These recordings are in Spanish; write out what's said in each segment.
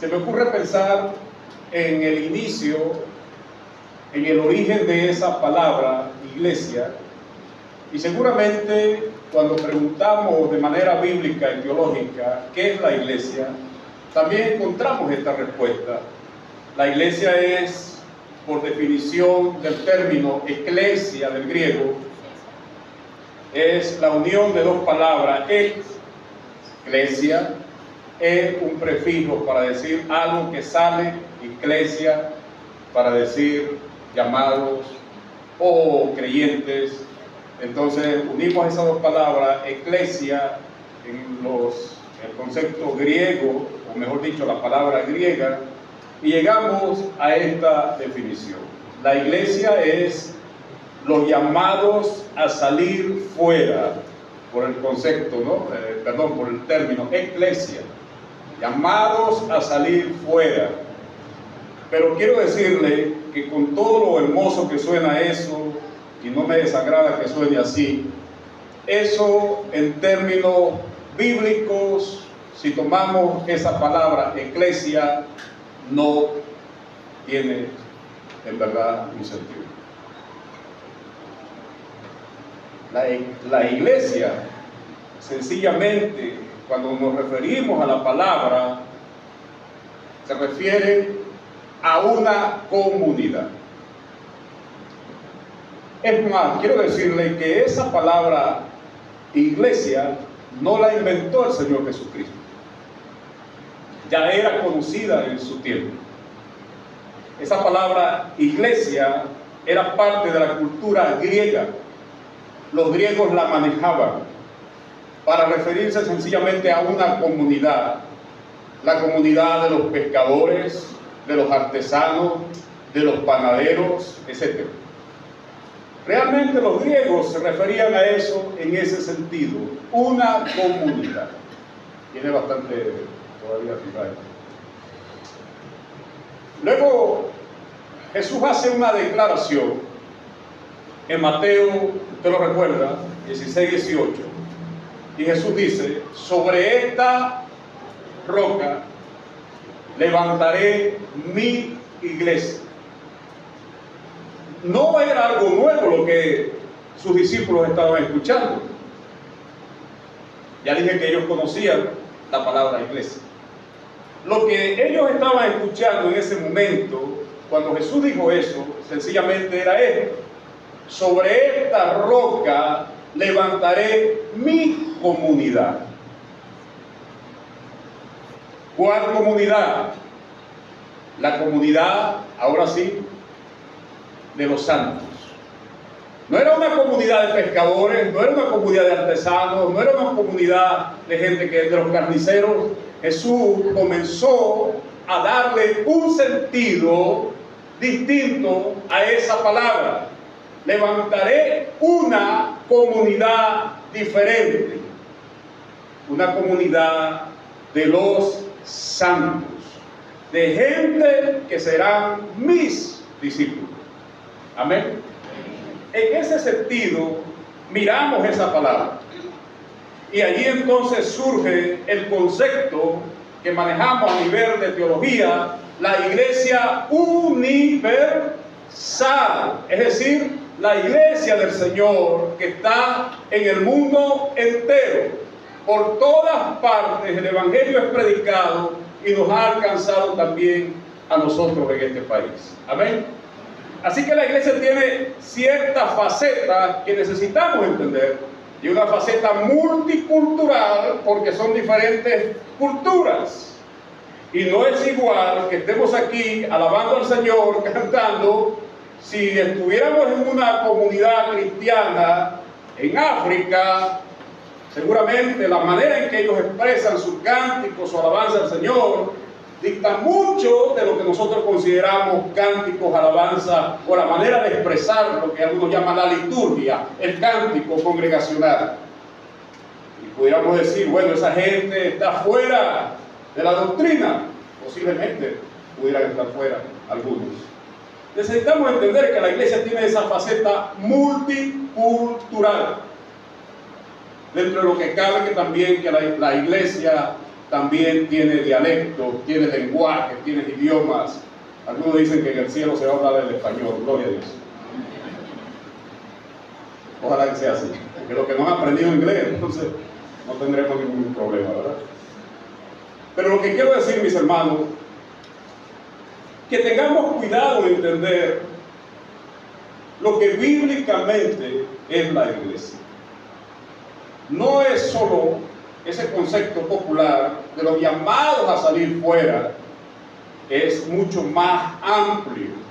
se me ocurre pensar en el inicio, en el origen de esa palabra iglesia, y seguramente cuando preguntamos de manera bíblica y teológica qué es la iglesia, también encontramos esta respuesta. La iglesia es, por definición del término eclesia del griego, es la unión de dos palabras, eclesia, es un prefijo para decir algo que sale, iglesia, para decir llamados o creyentes. Entonces unimos esas dos palabras, eclesia, en el concepto griego, o mejor dicho, la palabra griega, y llegamos a esta definición. La iglesia es los llamados a salir fuera, por el concepto, por el término eclesia, llamados a salir fuera. Pero quiero decirle que con todo lo hermoso que suena eso, y no me desagrada que suene así, eso en términos bíblicos, si tomamos esa palabra eclesia, no tiene en verdad un sentido. La iglesia, sencillamente, cuando nos referimos a la palabra, se refiere a una comunidad. Es más, quiero decirle que esa palabra iglesia no la inventó el Señor Jesucristo. Ya era conocida en su tiempo. Esa palabra iglesia era parte de la cultura griega. Los griegos la manejaban para referirse sencillamente a una comunidad. La comunidad de los pescadores, de los artesanos, de los panaderos, etc. Realmente los griegos se referían a eso en ese sentido, una comunidad. Tiene bastante todavía fijar. Luego Jesús hace una declaración en Mateo, usted lo recuerda, 16-18, y Jesús dice: sobre esta roca levantaré mi iglesia. No era algo nuevo lo que sus discípulos estaban escuchando. Ya dije que ellos conocían la palabra iglesia. Lo que ellos estaban escuchando en ese momento, cuando Jesús dijo eso, sencillamente era esto: sobre esta roca levantaré mi comunidad. ¿Cuál comunidad? La comunidad, ahora sí, de los santos. No era una comunidad de pescadores, no era una comunidad de artesanos, no era una comunidad de gente de los carniceros. Jesús comenzó a darle un sentido distinto a esa palabra. Levantaré una comunidad diferente, una comunidad de los santos, de gente que serán mis discípulos. Amén. En ese sentido, miramos esa palabra. Y allí entonces surge el concepto que manejamos a nivel de teología, la iglesia universal. Es decir, la iglesia del Señor que está en el mundo entero. Por todas partes el evangelio es predicado y nos ha alcanzado también a nosotros en este país. Amén. Así que la iglesia tiene ciertas facetas que necesitamos entender, y una faceta multicultural porque son diferentes culturas. Y no es igual que estemos aquí alabando al Señor, cantando, si estuviéramos en una comunidad cristiana en África. Seguramente la manera en que ellos expresan sus cánticos, su alabanza al Señor, dicta mucho de lo que nosotros consideramos cánticos, alabanza, o la manera de expresar lo que algunos llaman la liturgia, el cántico congregacional. Y pudiéramos decir, bueno, esa gente está fuera de la doctrina. Posiblemente pudieran estar fuera algunos. Necesitamos entender que la iglesia tiene esa faceta multicultural. Dentro de lo que cabe que también que la iglesia también tiene dialectos, tiene lenguaje, tiene idiomas. Algunos dicen que en el cielo se va a hablar el español, gloria a Dios. Ojalá que sea así, porque los que no han aprendido inglés, entonces no tendremos ningún problema, ¿verdad? Pero lo que quiero decir, mis hermanos, que tengamos cuidado en entender lo que bíblicamente es la iglesia. No es solo ese concepto popular de los llamados a salir fuera, es mucho más amplio.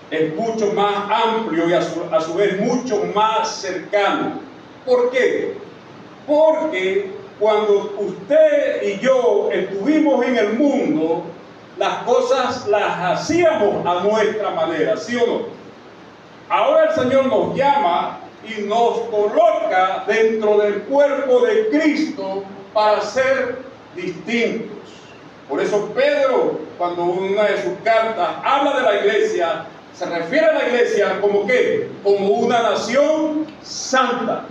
Es mucho más amplio y a su vez mucho más cercano. ¿Por qué? Porque cuando usted y yo estuvimos en el mundo, las cosas las hacíamos a nuestra manera, ¿sí o no? Ahora el Señor nos llama y nos coloca dentro del cuerpo de Cristo para ser distintos. Por eso Pedro, cuando en una de sus cartas habla de la iglesia, se refiere a la iglesia como ¿qué? Como una nación santa.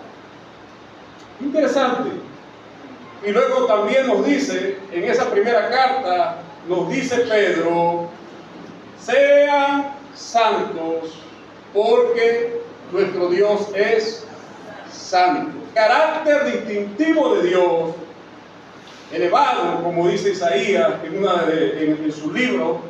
Interesante. Y luego también nos dice, en esa primera carta, nos dice Pedro, sean santos porque nuestro Dios es santo. Carácter distintivo de Dios, elevado, como dice Isaías en su libro,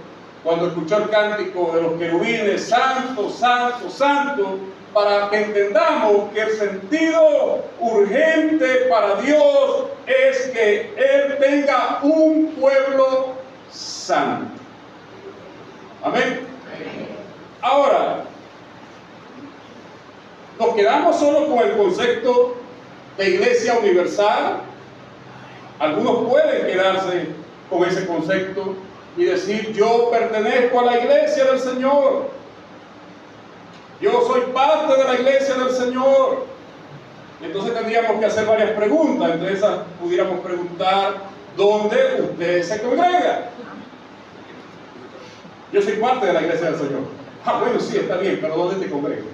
cuando escuchó el cántico de los querubines, santo, santo, santo, para que entendamos que el sentido urgente para Dios es que Él tenga un pueblo santo. Amén. Ahora, nos quedamos solo con el concepto de iglesia universal. Algunos pueden quedarse con ese concepto y decir, yo pertenezco a la iglesia del Señor, yo soy parte de la iglesia del Señor. Entonces tendríamos que hacer varias preguntas. Entre esas pudiéramos preguntar, ¿dónde usted se congrega? Yo soy parte de la iglesia del Señor. Ah, bueno, sí, está bien, pero ¿dónde te congregas?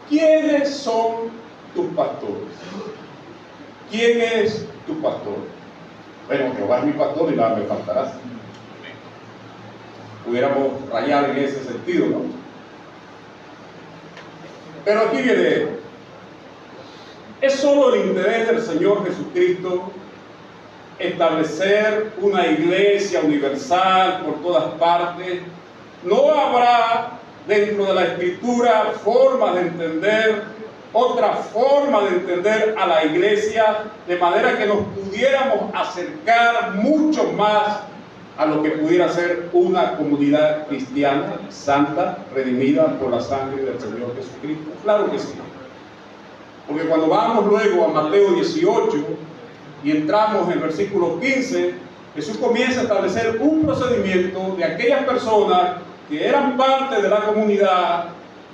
¿Quiénes son tus pastores? ¿Quién es tu pastor? Bueno, Jehová es mi pastor y nada me faltará. Pudiéramos rayar en ese sentido, ¿no? Pero aquí viene, es solo el interés del Señor Jesucristo establecer una iglesia universal por todas partes. No habrá dentro de la Escritura forma de entender, otra forma de entender a la iglesia, de manera que nos pudiéramos acercar mucho más a lo que pudiera ser una comunidad cristiana, santa, redimida por la sangre del Señor Jesucristo. Claro que sí. Porque cuando vamos luego a Mateo 18 y entramos en el versículo 15, Jesús comienza a establecer un procedimiento de aquellas personas que eran parte de la comunidad,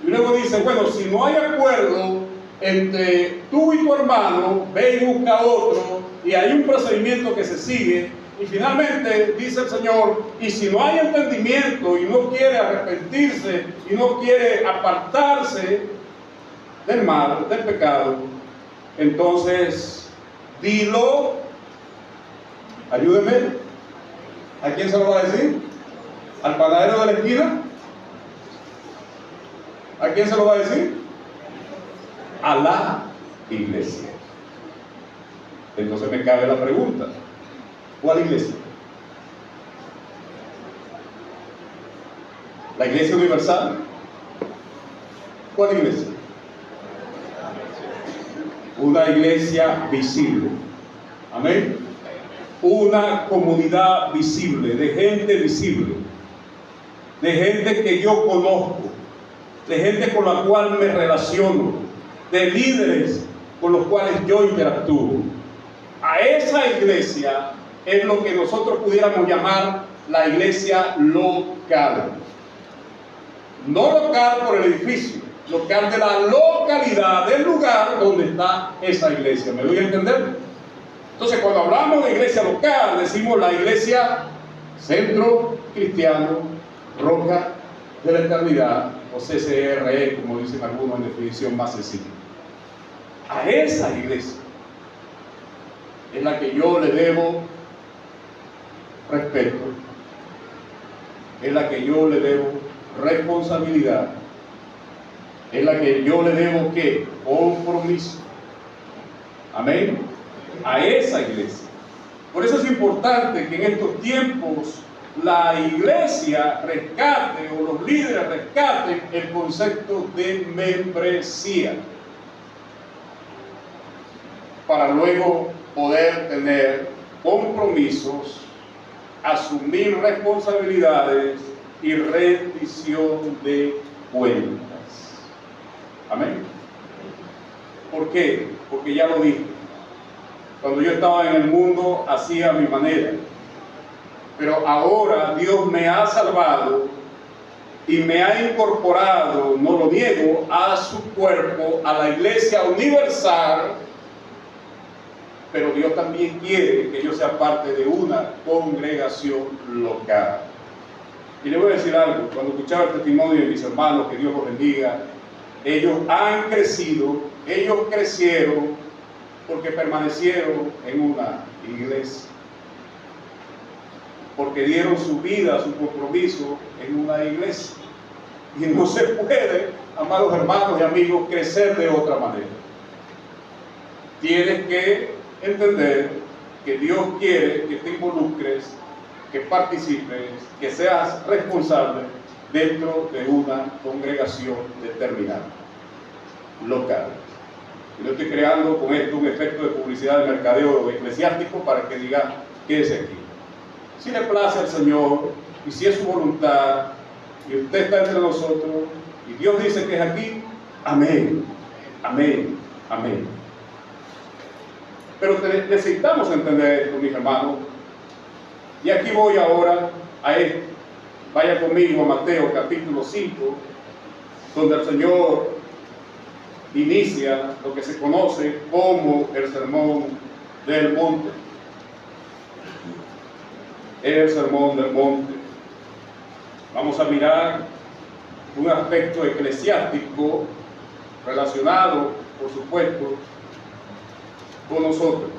y luego dice, bueno, si no hay acuerdo entre tú y tu hermano, ve y busca a otro, y hay un procedimiento que se sigue, y finalmente dice el Señor, y si no hay entendimiento y no quiere arrepentirse y no quiere apartarse del mal, del pecado, entonces dilo, ayúdeme, ¿a quién se lo va a decir? ¿Al panadero de la esquina? ¿A quién se lo va a decir? A la iglesia. Entonces me cabe la pregunta, ¿cuál iglesia? ¿La iglesia universal? ¿Cuál iglesia? Una iglesia visible. Amén. Una comunidad visible, de gente visible, de gente que yo conozco, de gente con la cual me relaciono, de líderes con los cuales yo interactúo. A esa iglesia es lo que nosotros pudiéramos llamar la iglesia local. No local por el edificio, local de la localidad, del lugar donde está esa iglesia. ¿Me doy a entender? Entonces, cuando hablamos de iglesia local, decimos la iglesia Centro Cristiano Roca de la Eternidad, o CCRE, como dicen algunos en definición más sencilla. A esa iglesia es la que yo le debo respeto, es la que yo le debo responsabilidad, es la que yo le debo ¿qué? Compromiso. Amén. A esa iglesia. Por eso es importante que en estos tiempos la iglesia rescate o los líderes rescaten el concepto de membresía para luego poder tener compromisos, asumir responsabilidades y rendición de cuentas. Amén. ¿Por qué? Porque ya lo dije. Cuando yo estaba en el mundo hacía a mi manera, pero ahora Dios me ha salvado y me ha incorporado, no lo niego, a su cuerpo, a la iglesia universal, pero Dios también quiere que yo sea parte de una congregación local. Y le voy a decir algo, cuando escuchaba el testimonio de mis hermanos, que Dios los bendiga, ellos han crecido, ellos crecieron porque permanecieron en una iglesia, porque dieron su vida, su compromiso en una iglesia. Y no se puede, amados hermanos y amigos, crecer de otra manera. Tienes que entender que Dios quiere que te involucres, que participes, que seas responsable dentro de una congregación determinada, local. Y no estoy creando con esto un efecto de publicidad de mercadeo eclesiástico para que diga, quédese aquí. Si le place al Señor y si es su voluntad y usted está entre nosotros y Dios dice que es aquí, amén, amén, amén. Pero necesitamos entender esto, mis hermanos. Y aquí voy ahora a esto. Vaya conmigo a Mateo capítulo 5, donde el Señor inicia lo que se conoce como el Sermón del Monte. El Sermón del Monte. Vamos a mirar un aspecto eclesiástico relacionado, por supuesto, con nosotros.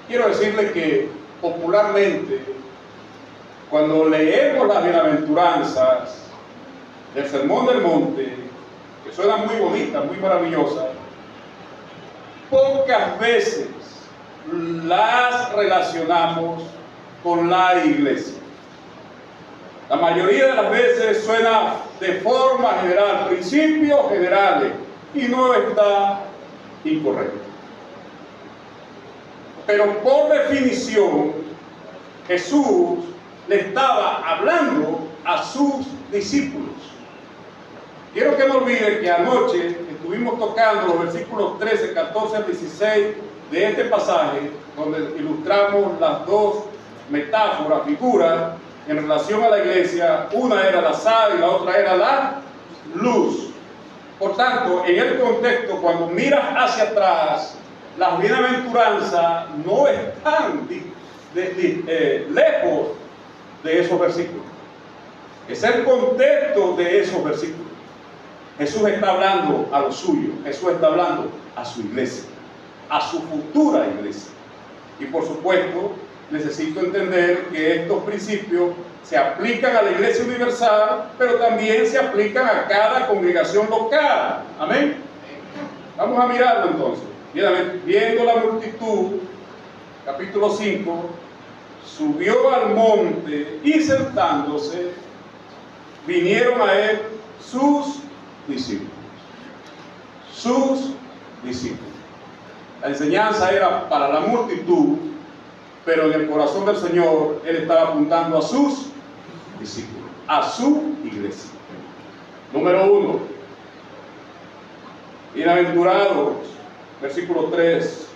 Quiero decirle que popularmente, cuando leemos las bienaventuranzas del Sermón del Monte, que suenan muy bonitas, muy maravillosas, pocas veces las relacionamos con la iglesia. La mayoría de las veces suena de forma general, principios generales, y no está incorrecto. Pero por definición, Jesús le estaba hablando a sus discípulos. Quiero que no olviden que anoche estuvimos tocando los versículos 13, 14 al 16 de este pasaje, donde ilustramos las dos metáforas, figuras, en relación a la iglesia. Una era la sal y la otra era la luz. Por tanto, en el contexto, cuando miras hacia atrás, las bienaventuranzas no están lejos de esos versículos. Es el contexto de esos versículos. Jesús está hablando a lo suyo, Jesús está hablando a su iglesia, a su futura iglesia. Y por supuesto, necesito entender que estos principios se aplican a la iglesia universal, pero también se aplican a cada congregación local. Amén. Vamos a mirarlo entonces. Viendo la multitud, capítulo 5, subió al monte y sentándose, vinieron a él sus discípulos. Sus discípulos. La enseñanza era para la multitud, pero en el corazón del Señor, Él estaba apuntando a sus discípulos, a su iglesia. Número 1. Bienaventurados, versículo 3,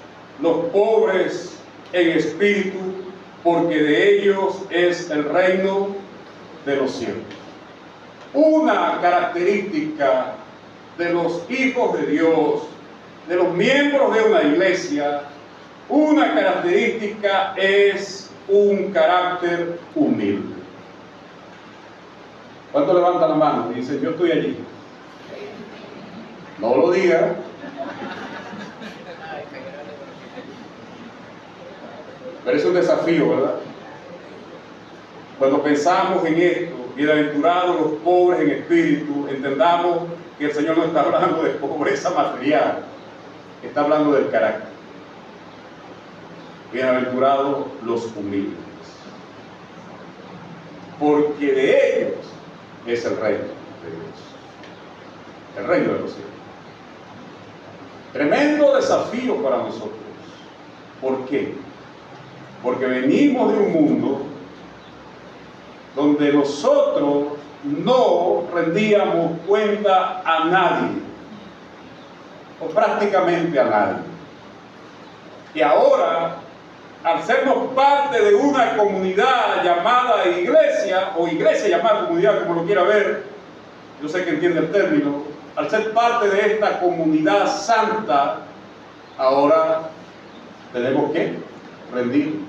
los pobres en espíritu, porque de ellos es el reino de los cielos. Una característica de los hijos de Dios, de los miembros de una iglesia, una característica es un carácter humilde. ¿Cuánto levanta la mano y dice, yo estoy allí? No lo diga. Pero es un desafío, ¿verdad? Cuando pensamos en esto, bienaventurados los pobres en espíritu, entendamos que el Señor no está hablando de pobreza material, está hablando del carácter. Bienaventurados los humildes, porque de ellos es el reino de Dios, el reino de los cielos. Tremendo desafío para nosotros. ¿Por qué? Porque venimos de un mundo donde nosotros no rendíamos cuenta a nadie, o prácticamente a nadie. Y ahora, al sernos parte de una comunidad llamada iglesia, o iglesia llamada comunidad, como lo quiera ver, yo sé que entiende el término, al ser parte de esta comunidad santa, ahora tenemos que rendir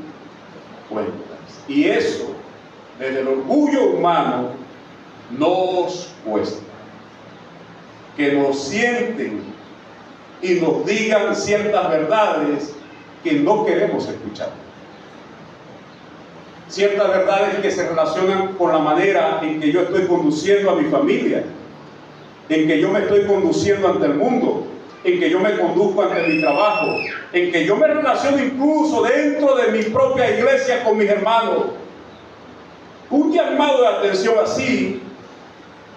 cuentas. Y eso, desde el orgullo humano, nos cuesta. Que nos sienten y nos digan ciertas verdades que no queremos escuchar. Ciertas verdades que se relacionan con la manera en que yo estoy conduciendo a mi familia, en que yo me estoy conduciendo ante el mundo, en que yo me conduzco ante mi trabajo, en que yo me relaciono incluso dentro de mi propia iglesia con mis hermanos. Un llamado de atención así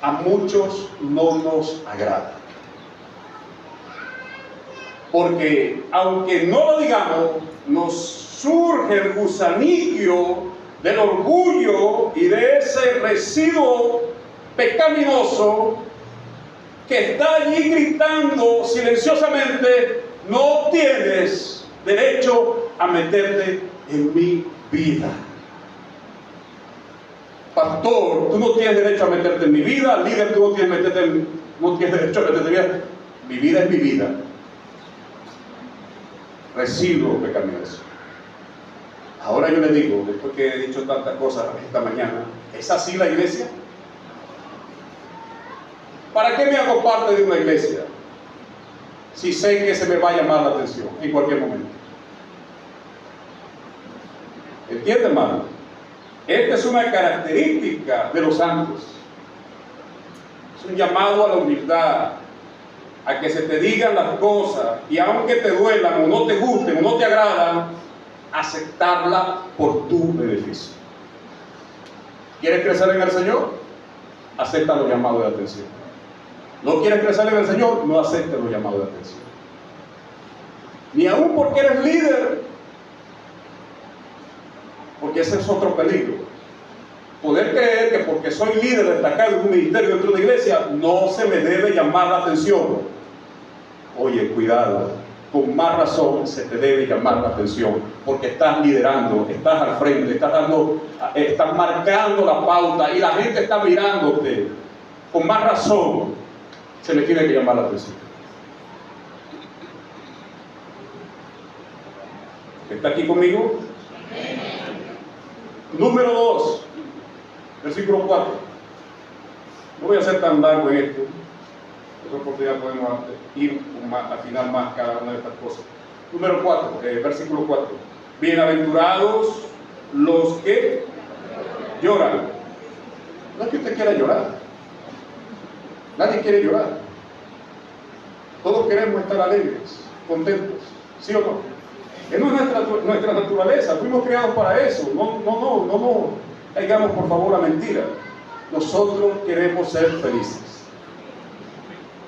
a muchos no nos agrada. Porque aunque no lo digamos, nos surge el gusanillo del orgullo y de ese residuo pecaminoso que está allí gritando silenciosamente: no tienes derecho a meterte en mi vida. Pastor, tú no tienes derecho a meterte en mi vida. Líder, tú no tienes derecho a meterte en mi vida. Mi vida es mi vida. Residuo pecaminoso. Ahora yo le digo, después que he dicho tantas cosas esta mañana, ¿es así la iglesia? ¿Para qué me hago parte de una iglesia si sé que se me va a llamar la atención en cualquier momento? ¿Entiende, hermano? Esta es una característica de los santos. Es un llamado a la humildad, a que se te digan las cosas y aunque te duelan o no te gusten o no te agradan, aceptarla por tu beneficio. ¿Quieres crecer en el Señor? Acepta los llamados de atención. ¿No quieres crecer en el Señor? No aceptes los llamados de atención. Ni aún porque eres líder, porque ese es otro peligro. Poder creer que porque soy líder destacado en un ministerio dentro de la iglesia, no se me debe llamar la atención. Oye, cuidado, con más razón se te debe llamar la atención, porque estás liderando, estás al frente, estás marcando la pauta y la gente está mirándote. Con más razón se le tiene que llamar la atención. ¿Está aquí conmigo? Número 2, versículo 4. No voy a ser tan largo en esto. Otra oportunidad podemos ir a afinar más cada una de estas cosas. Número 4, versículo 4. Bienaventurados los que lloran. No es que usted quiera llorar. Nadie quiere llorar. Todos queremos estar alegres, contentos. ¿Sí o no? Es nuestra naturaleza. Fuimos creados para eso. No caigamos por favor a mentira. Nosotros queremos ser felices.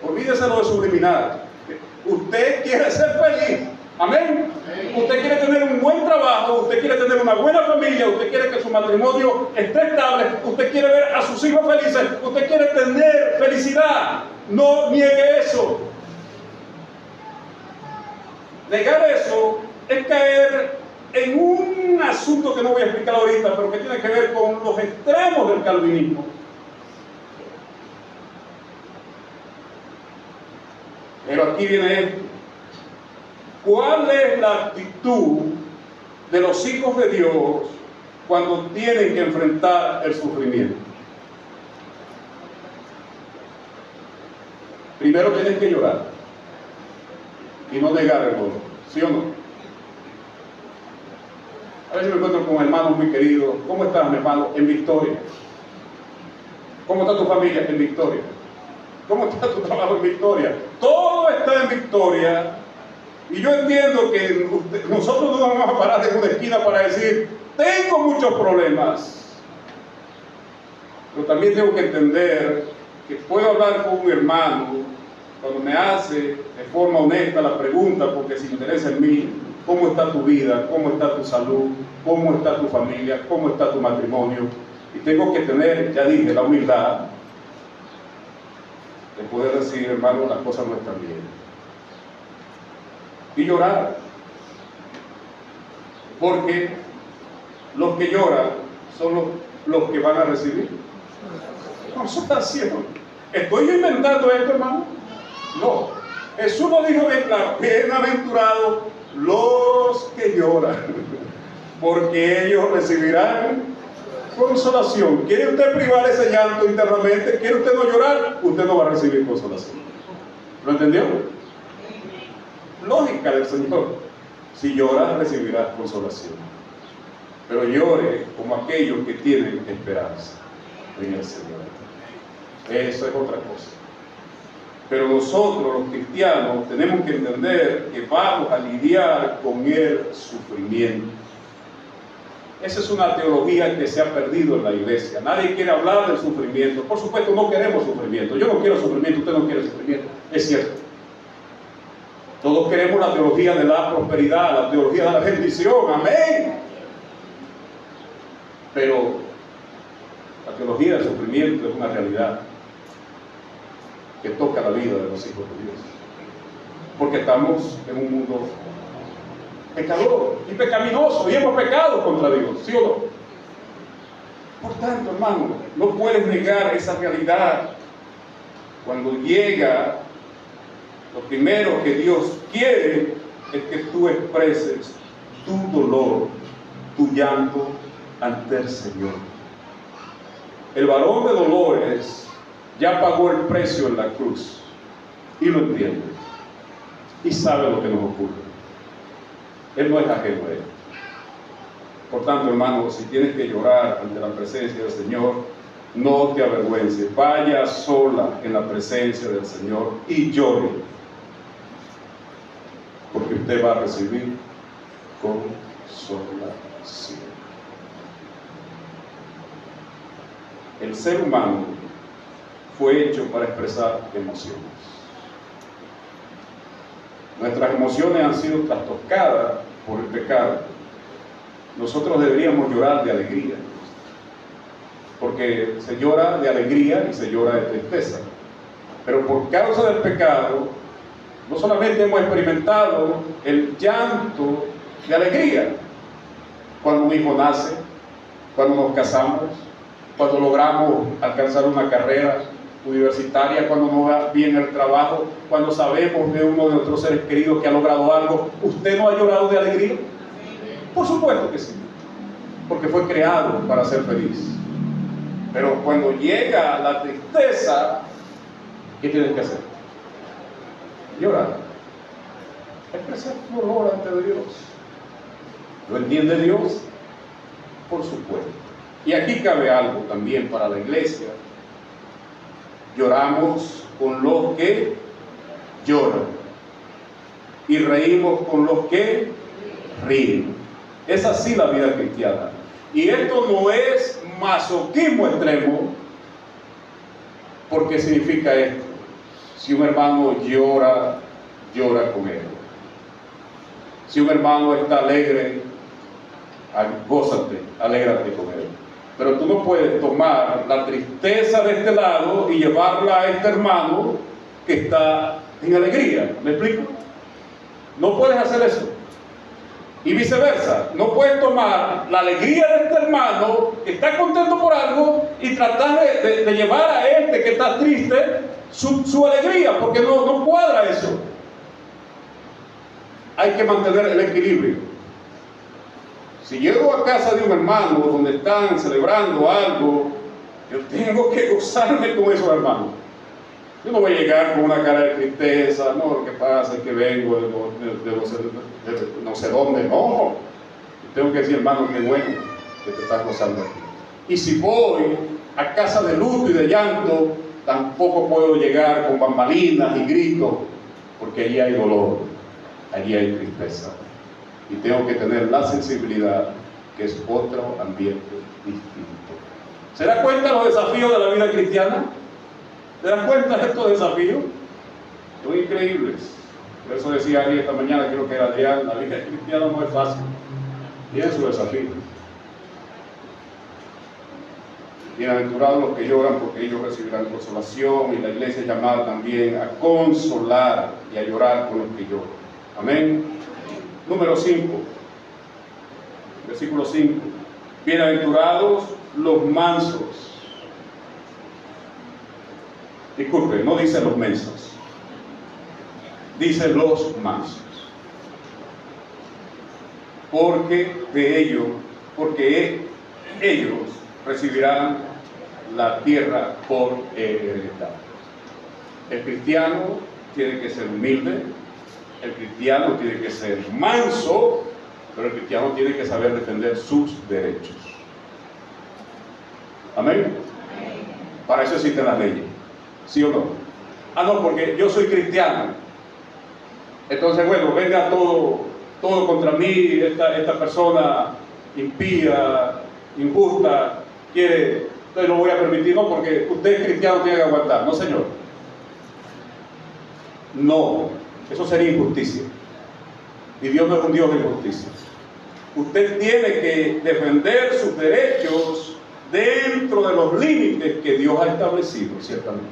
Olvídese lo de subliminal. Usted quiere ser feliz. Amén. Usted quiere tener un buen trabajo, usted quiere tener una buena familia, usted quiere que su matrimonio esté estable, usted quiere ver a sus hijos felices, usted quiere tener felicidad. No niegue eso. Negar eso es caer en un asunto que no voy a explicar ahorita, pero que tiene que ver con los extremos del calvinismo. Pero aquí viene esto. ¿Cuál es la actitud de los hijos de Dios cuando tienen que enfrentar el sufrimiento? Primero tienen que llorar y no negar el dolor, ¿sí o no? veces me encuentro con hermanos muy queridos. ¿Cómo estás, mi hermano? En victoria. ¿Cómo está tu familia? En victoria. ¿Cómo está tu trabajo? En victoria. Todo está en victoria. Y yo entiendo que nosotros no vamos a parar en una esquina para decir, tengo muchos problemas. Pero también tengo que entender que puedo hablar con un hermano cuando me hace de forma honesta la pregunta, porque se interesa en mí, ¿cómo está tu vida? ¿Cómo está tu salud? ¿Cómo está tu familia? ¿Cómo está tu matrimonio? Y tengo que tener, ya dije, la humildad de poder decir, hermano, las cosas no están bien. Y llorar. Porque los que lloran son los que van a recibir consolación. ¿Estoy yo inventando esto, hermano? No. Jesús lo dijo de claro: bienaventurados los que lloran, porque ellos recibirán consolación. ¿Quiere usted privar ese llanto internamente? ¿Quiere usted no llorar? Usted no va a recibir consolación. ¿Lo entendió? Lógica del Señor. Si lloras, recibirás consolación. Pero llore como aquellos que tienen esperanza en el Señor. Eso es otra cosa. Pero nosotros, los cristianos, tenemos que entender que vamos a lidiar con el sufrimiento. Esa es una teología que se ha perdido en la iglesia. Nadie quiere hablar del sufrimiento. Por supuesto, no queremos sufrimiento. Yo no quiero sufrimiento, usted no quiere sufrimiento. Es cierto. Todos queremos la teología de la prosperidad, la teología de la bendición. Amén. Pero la teología del sufrimiento es una realidad que toca la vida de los hijos de Dios. Porque estamos en un mundo pecador y pecaminoso y hemos pecado contra Dios, ¿sí o no? Por tanto, hermano, no puedes negar esa realidad. Cuando llega, lo primero que Dios quiere es que tú expreses tu dolor, tu llanto ante el Señor. El varón de dolores ya pagó el precio en la cruz y lo entiende y sabe lo que nos ocurre. Él no es ajeno a él. Por tanto, hermano, si tienes que llorar ante la presencia del Señor, no te avergüences. Vaya sola en la presencia del Señor y llore, porque usted va a recibir consolación. El ser humano fue hecho para expresar emociones. Nuestras emociones han sido trastocadas por el pecado. Nosotros deberíamos llorar de alegría, porque se llora de alegría y se llora de tristeza. Pero por causa del pecado, no solamente hemos experimentado el llanto de alegría cuando un hijo nace, cuando nos casamos, cuando logramos alcanzar una carrera universitaria, cuando nos va bien el trabajo, cuando sabemos de uno de nuestros seres queridos que ha logrado algo. ¿Usted no ha llorado de alegría? Por supuesto que sí, porque fue creado para ser feliz. Pero cuando llega la tristeza, ¿qué tienes que hacer? Llorar. Expresar tu dolor ante Dios. ¿Lo entiende Dios? Por supuesto. Y aquí cabe algo también para la iglesia. Lloramos con los que lloran y reímos con los que ríen. Es así la vida cristiana. Y esto no es masoquismo extremo, porque significa esto: si un hermano llora, llora con él. Si un hermano está alegre, gózate, alégrate con él. Pero tú no puedes tomar la tristeza de este lado y llevarla a este hermano que está en alegría. ¿Me explico? No puedes hacer eso. Y viceversa, no puedes tomar la alegría de este hermano que está contento por algo y tratar de llevar a este que está triste su alegría, porque no cuadra eso. Hay que mantener el equilibrio. Si llego a casa de un hermano donde están celebrando algo, yo tengo que gozarme con esos hermanos. Yo no voy a llegar con una cara de tristeza. No, lo que pasa es que vengo de no sé dónde. No. Y tengo que decir, hermano, qué bueno que te estás gozando aquí. Y si voy a casa de luto y de llanto, tampoco puedo llegar con bambalinas y gritos, porque allí hay dolor, allí hay tristeza. Y tengo que tener la sensibilidad, que es otro ambiente distinto. ¿Se da cuenta de los desafíos de la vida cristiana? ¿Se dan cuenta de estos desafíos? Son increíbles. Por eso decía alguien esta mañana, creo que era Adrián, la vida cristiana no es fácil. Tiene su desafío. Bienaventurados los que lloran, porque ellos recibirán consolación, y la iglesia es llamada también a consolar y a llorar con los que lloran. Amén. Número 5, versículo 5. Bienaventurados los mansos. Disculpe, no dice los mensos, dice los mansos. Porque ellos recibirán la tierra por heredad. El cristiano tiene que ser humilde, el cristiano tiene que ser manso, pero el cristiano tiene que saber defender sus derechos. Amén. Para eso existen las leyes, ¿sí o no? Ah, no, porque yo soy cristiano, entonces bueno, venga todo contra mí, esta persona impía, injusta, quiere, entonces lo voy a permitir. No, porque usted es cristiano, tiene que aguantar. No, señor. No, eso sería injusticia. Y Dios no es un Dios de injusticia. Usted tiene que defender sus derechos dentro de los límites que Dios ha establecido, ciertamente.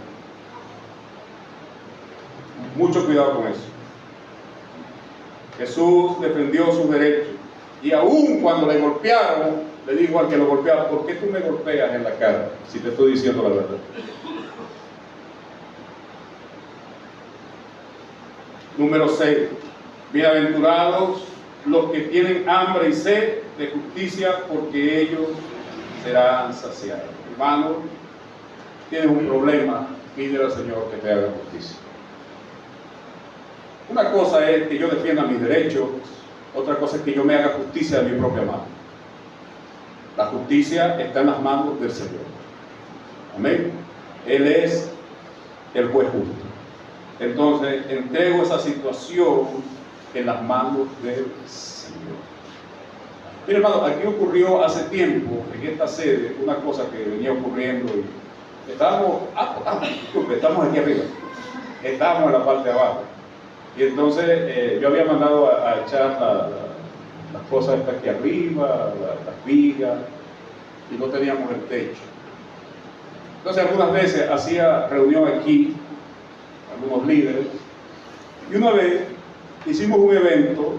Mucho cuidado con eso. Jesús defendió sus derechos, y aún cuando le golpearon, le dijo al que lo golpeaba: ¿por qué tú me golpeas en la cara si te estoy diciendo la verdad? Número 6. Bienaventurados los que tienen hambre y sed de justicia, porque ellos serán saciados. Hermano, tienes un problema, pídele al Señor que te haga justicia. Una cosa es que yo defienda mis derechos, otra cosa es que yo me haga justicia de mi propia mano. La justicia está en las manos del Señor. Amén. Él es el juez justo. Entonces, entrego esa situación en las manos del Señor. Mira, hermano, aquí ocurrió hace tiempo, en esta sede, una cosa que venía ocurriendo. Y estamos aquí arriba. Estábamos en la parte de abajo. Y entonces yo había mandado a echar las cosas estas aquí arriba, las vigas, y no teníamos el techo. Entonces algunas veces hacía reunión aquí, algunos líderes, y una vez hicimos un evento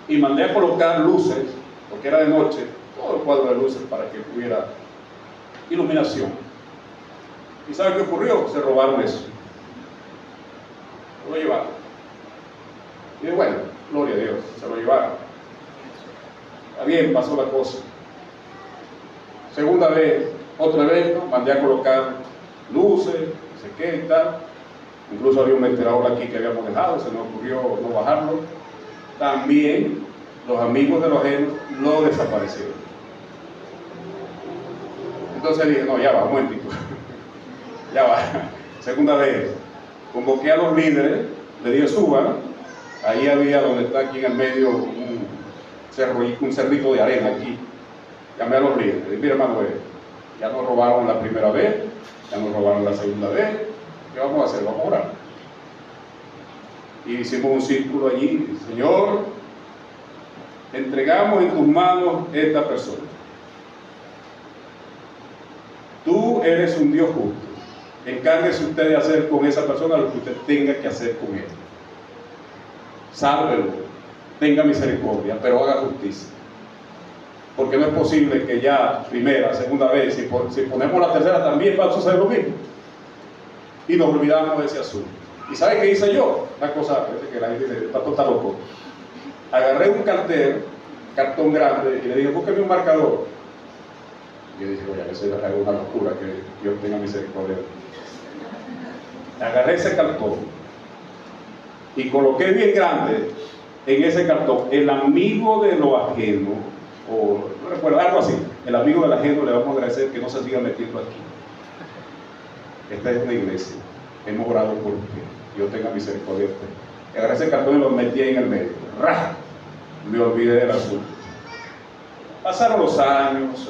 y mandé a colocar luces, porque era de noche, todo el cuadro de luces para que hubiera iluminación. ¿Y sabe qué ocurrió? Se robaron eso. Lo llevaron. Y bueno, gloria a Dios, se lo llevaron. Está bien, pasó la cosa. Segunda vez, otro evento, mandé a colocar luces, no sé qué y tal. Incluso había un ventilador aquí que habíamos dejado, se nos ocurrió no bajarlo. También los amigos de los ajenos lo desaparecieron. Entonces dije, no, ya va, un momentito. Ya va. Segunda vez, convoqué a los líderes, le dije, suban. Ahí había, donde está aquí en el medio, un cerrito de arena aquí. Llamé a los líderes, le dije, mira, hermano, ya nos robaron la primera vez, ya nos robaron la segunda vez, ¿qué vamos a hacer? Vamos a orar. Y hicimos un círculo allí. Señor, entregamos en tus manos esta persona. Tú eres un Dios justo. Encárguese usted de hacer con esa persona lo que usted tenga que hacer con él. Sálvelo, tenga misericordia, pero haga justicia. Porque no es posible que ya primera, segunda vez, si ponemos la tercera también va a suceder lo mismo. Y nos olvidamos de ese asunto. ¿Y sabe qué hice yo? Una cosa, que la gente dice, está todo loco. Agarré un cartón grande, y le dije, búsqueme un marcador. Y yo dije, oye, eso es una locura, que Dios tenga misericordia. Agarré ese cartón y coloqué bien grande en ese cartón, el amigo de lo ajeno, o no recuerdo, algo así, el amigo del ajeno le vamos a agradecer que no se siga metiendo aquí. Esta es una iglesia, hemos orado por usted, Dios tenga misericordia de usted. Y agarré ese cartón y lo metí en el medio, ¡ra! Me olvidé del asunto. Pasaron los años.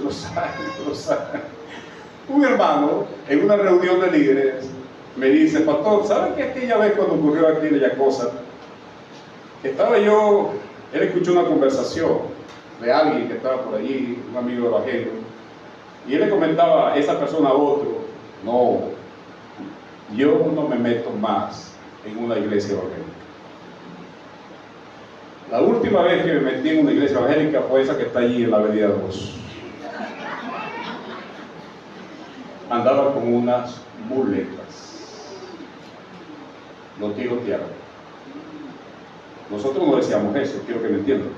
Un hermano, en una reunión de líderes, me dice: pastor, ¿sabe que aquella vez cuando ocurrió aquella cosa? Estaba yo, él escuchó una conversación de alguien que estaba por allí, un amigo de lo ajeno, y él le comentaba a esa persona a otro: no, yo no me meto más en una iglesia evangélica. La última vez que me metí en una iglesia evangélica fue esa que está allí en la avenida 2. Andaba con unas muletas, no tirotearon. Nosotros no decíamos eso, quiero que me entiendan.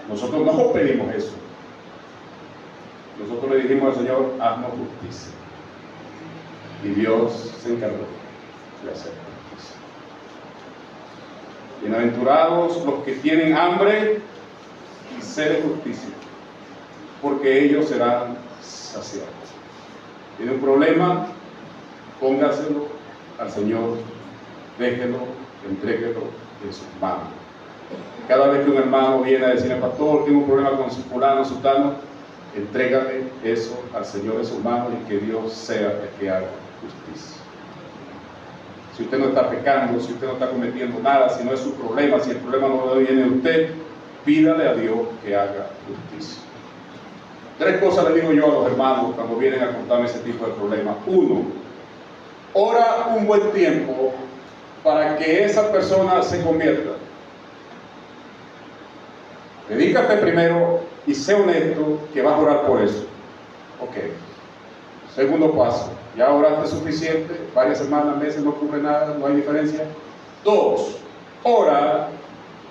Nosotros no pedimos eso. Nosotros le dijimos al Señor: haznos justicia. Y Dios se encargó de hacer justicia. Bienaventurados los que tienen hambre y sed de justicia, porque ellos serán saciados. Tiene un problema, póngaselo al Señor, déjelo, entréguelo en sus manos. Cada vez que un hermano viene a decirle: pastor, tengo un problema con su fulano, sultano, entrégale eso al Señor en sus manos y que Dios sea el que haga justicia. Si usted no está pecando, si usted no está cometiendo nada, si no es su problema, si el problema no viene de usted, pídale a Dios que haga justicia. 3 cosas le digo yo a los hermanos cuando vienen a contarme ese tipo de problemas. 1, ora un buen tiempo para que esa persona se convierta. Dedícate primero y sé honesto que vas a orar por eso. Ok. Segundo paso, ya oraste suficiente, varias semanas, meses, no ocurre nada, no hay diferencia. 2, ora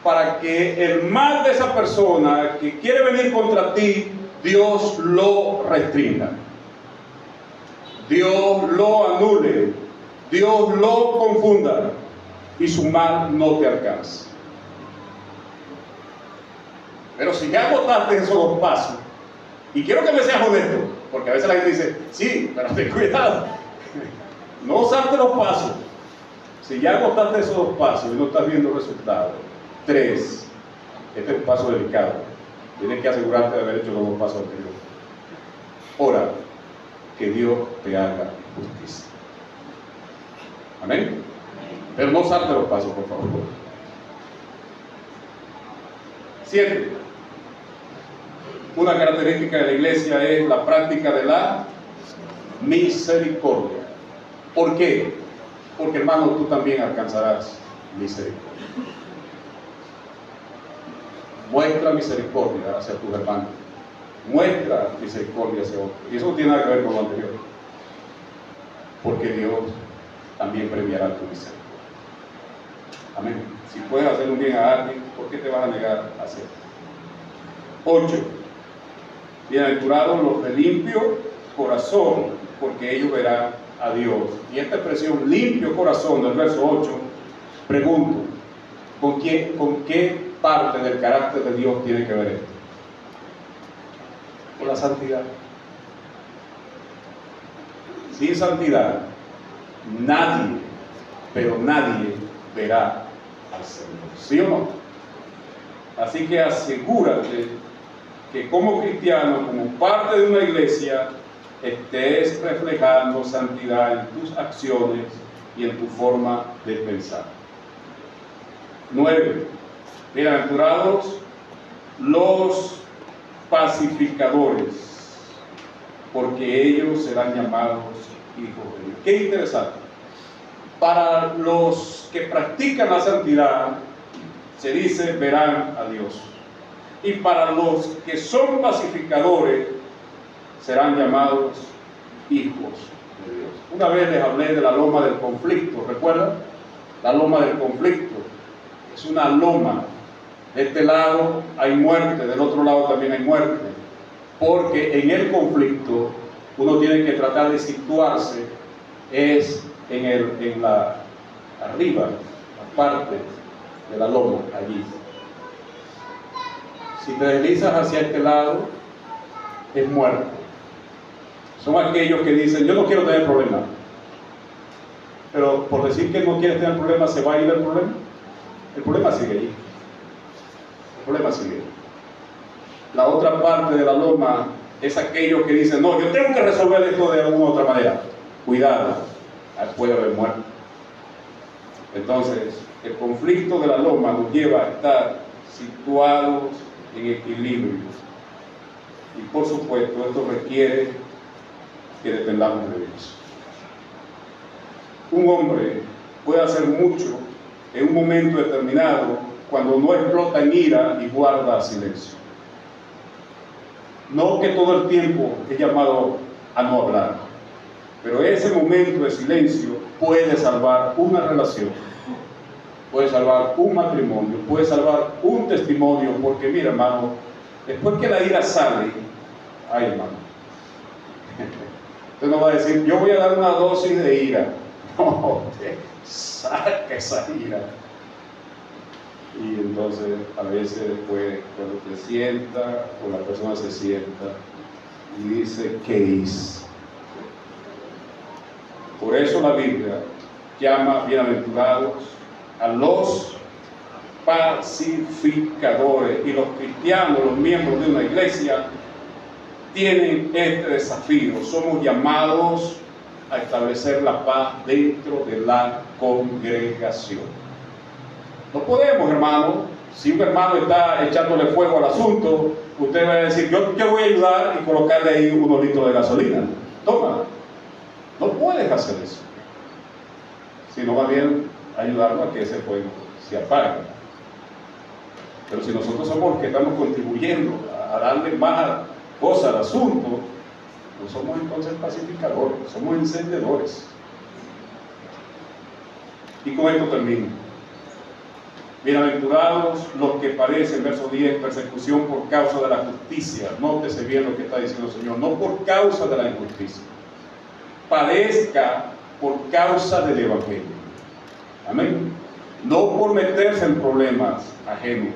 para que el mal de esa persona que quiere venir contra ti, Dios lo restrinja, Dios lo anule, Dios lo confunda y su mal no te alcance. Pero si ya agotaste esos 2 pasos, y quiero que me seas honesto, porque a veces la gente dice: sí, pero ten cuidado, no salte los pasos. Si ya agotaste esos 2 pasos y no estás viendo resultados. 3, este es un paso delicado, tienes que asegurarte de haber hecho los 2 pasos anteriores. Ora que Dios te haga justicia. Amén. Pero no salte los pasos, por favor. 7, una característica de la iglesia es la práctica de la misericordia. ¿Por qué? Porque, hermano, tú también alcanzarás misericordia. Muestra misericordia hacia tus hermanos, muestra misericordia hacia otros, y eso no tiene nada que ver con lo anterior, porque Dios también premiará tu misericordia. Amén. Si puedes hacer un bien a alguien, ¿por qué te vas a negar a hacerlo? 8, bienaventurados los de limpio corazón, porque ellos verán a Dios. Y esta expresión, limpio corazón, del verso 8, pregunto: ¿con qué parte del carácter de Dios tiene que ver esto? Con la santidad. Sin santidad, nadie, pero nadie verá al Señor. ¿Sí o no? Así que asegúrate que como cristiano, como parte de una iglesia, estés reflejando santidad en tus acciones y en tu forma de pensar. 9, bienaventurados los pacificadores, porque ellos serán llamados hijos de Dios. Qué interesante. Para los que practican la santidad, se dice: verán a Dios. Y para los que son pacificadores, serán llamados hijos de Dios. Una vez les hablé de la loma del conflicto, ¿recuerdan? La loma del conflicto es una loma. De este lado hay muerte, del otro lado también hay muerte, porque en el conflicto uno tiene que tratar de situarse arriba, la parte de la loma, allí. Si te deslizas hacia este lado, es muerte. Son aquellos que dicen, yo no quiero tener problemas. Pero por decir que no quieres tener problemas, ¿se va a ir el problema? El problema sigue ahí. El problema sigue ahí. La otra parte de la loma es aquellos que dicen, no, yo tengo que resolver esto de alguna u otra manera. Cuidado, puede haber muerte. Entonces, el conflicto de la loma nos lleva a estar situados en equilibrio. Y por supuesto, esto requiere que dependamos de Dios. Un hombre puede hacer mucho en un momento determinado cuando no explota en ira y guarda silencio. No que todo el tiempo es llamado a no hablar, pero ese momento de silencio puede salvar una relación, puede salvar un matrimonio, puede salvar un testimonio, porque mira, hermano, después que la ira sale, ay, hermano, usted no va a decir, yo voy a dar una dosis de ira. No, saca esa ira. Y entonces a veces después cuando te sientas o la persona se sienta y dice, ¿qué hice? Por eso la Biblia llama bienaventurados a los pacificadores, y los cristianos, los miembros de una iglesia, tienen este desafío. Somos llamados a establecer la paz dentro de la congregación. No podemos, hermano, si un hermano está echándole fuego al asunto, usted va a decir, yo voy a ayudar y colocarle ahí unos litros de gasolina. Toma, no puedes hacer eso. Sino va bien ayudarnos a que ese fuego se apague. Pero si nosotros somos los que estamos contribuyendo a darle más cosas al asunto, no somos entonces pacificadores, somos encendedores. Y con esto termino. Bienaventurados los que padecen, verso 10, persecución por causa de la justicia. Nótese bien lo que está diciendo el Señor, no por causa de la injusticia. Padezca por causa del Evangelio. Amén. No por meterse en problemas ajenos,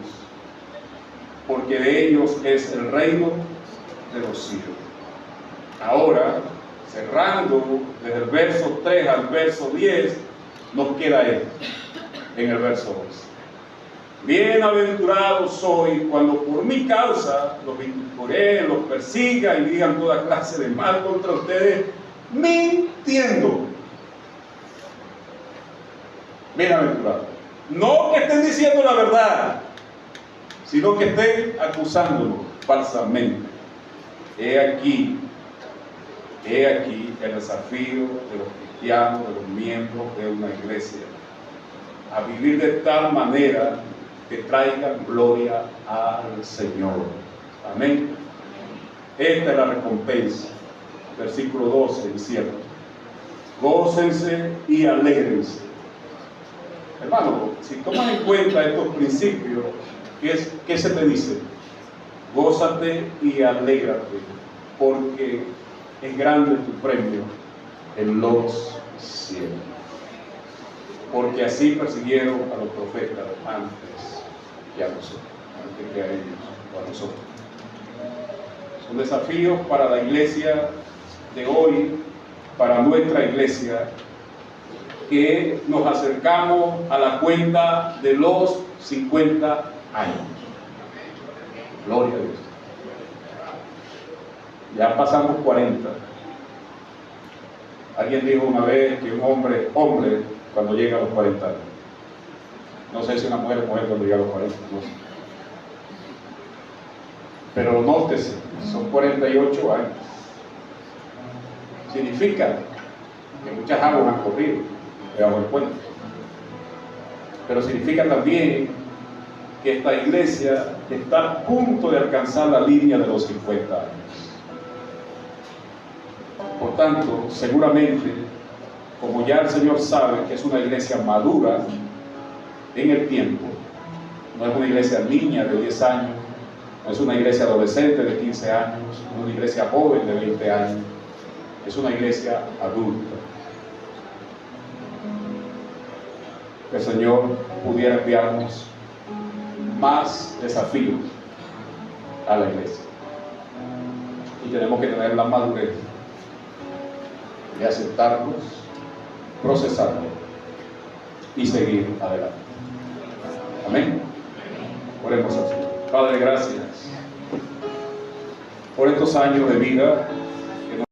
porque de ellos es el reino de los cielos. Ahora, cerrando desde el verso 3 al verso 10, nos queda esto, en el verso 11. Bienaventurado soy cuando por mi causa los vitupereen, los persigan y digan toda clase de mal contra ustedes, mintiendo. Bienaventurado. No que estén diciendo la verdad, sino que estén acusándolo falsamente. He aquí el desafío de los cristianos, de los miembros de una iglesia, a vivir de tal manera que traigan gloria al Señor. Amén. Esta es la recompensa. Versículo 12, cierto. Gócense y alégrense. Hermano, si tomas en cuenta estos principios, ¿qué se te dice? Gózate y alégrate, porque es grande tu premio en los cielos. Porque así persiguieron a los profetas antes que a nosotros, antes que a ellos o a nosotros. Son desafíos para la iglesia de hoy, para nuestra iglesia, que nos acercamos a la cuenta de los 50 años. Gloria a Dios. Ya pasamos 40. Alguien dijo una vez que un hombre, cuando llega a los 40 años. No sé si una mujer cuando llega a los 40, no sé. Pero nótese, son 48 años. Significa que muchas aguas han corrido debajo del puente. Pero significa también que esta iglesia está a punto de alcanzar la línea de los 50 años. Por tanto, seguramente, como ya el Señor sabe que es una iglesia madura en el tiempo, no es una iglesia niña de 10 años, no es una iglesia adolescente de 15 años, no es una iglesia joven de 20 años, es una iglesia adulta. Que el Señor pudiera enviarnos más desafíos a la iglesia. Y tenemos que tener la madurez de aceptarlos, procesarlos y seguir adelante. Amén. Oremos así. Padre, gracias por estos años de vida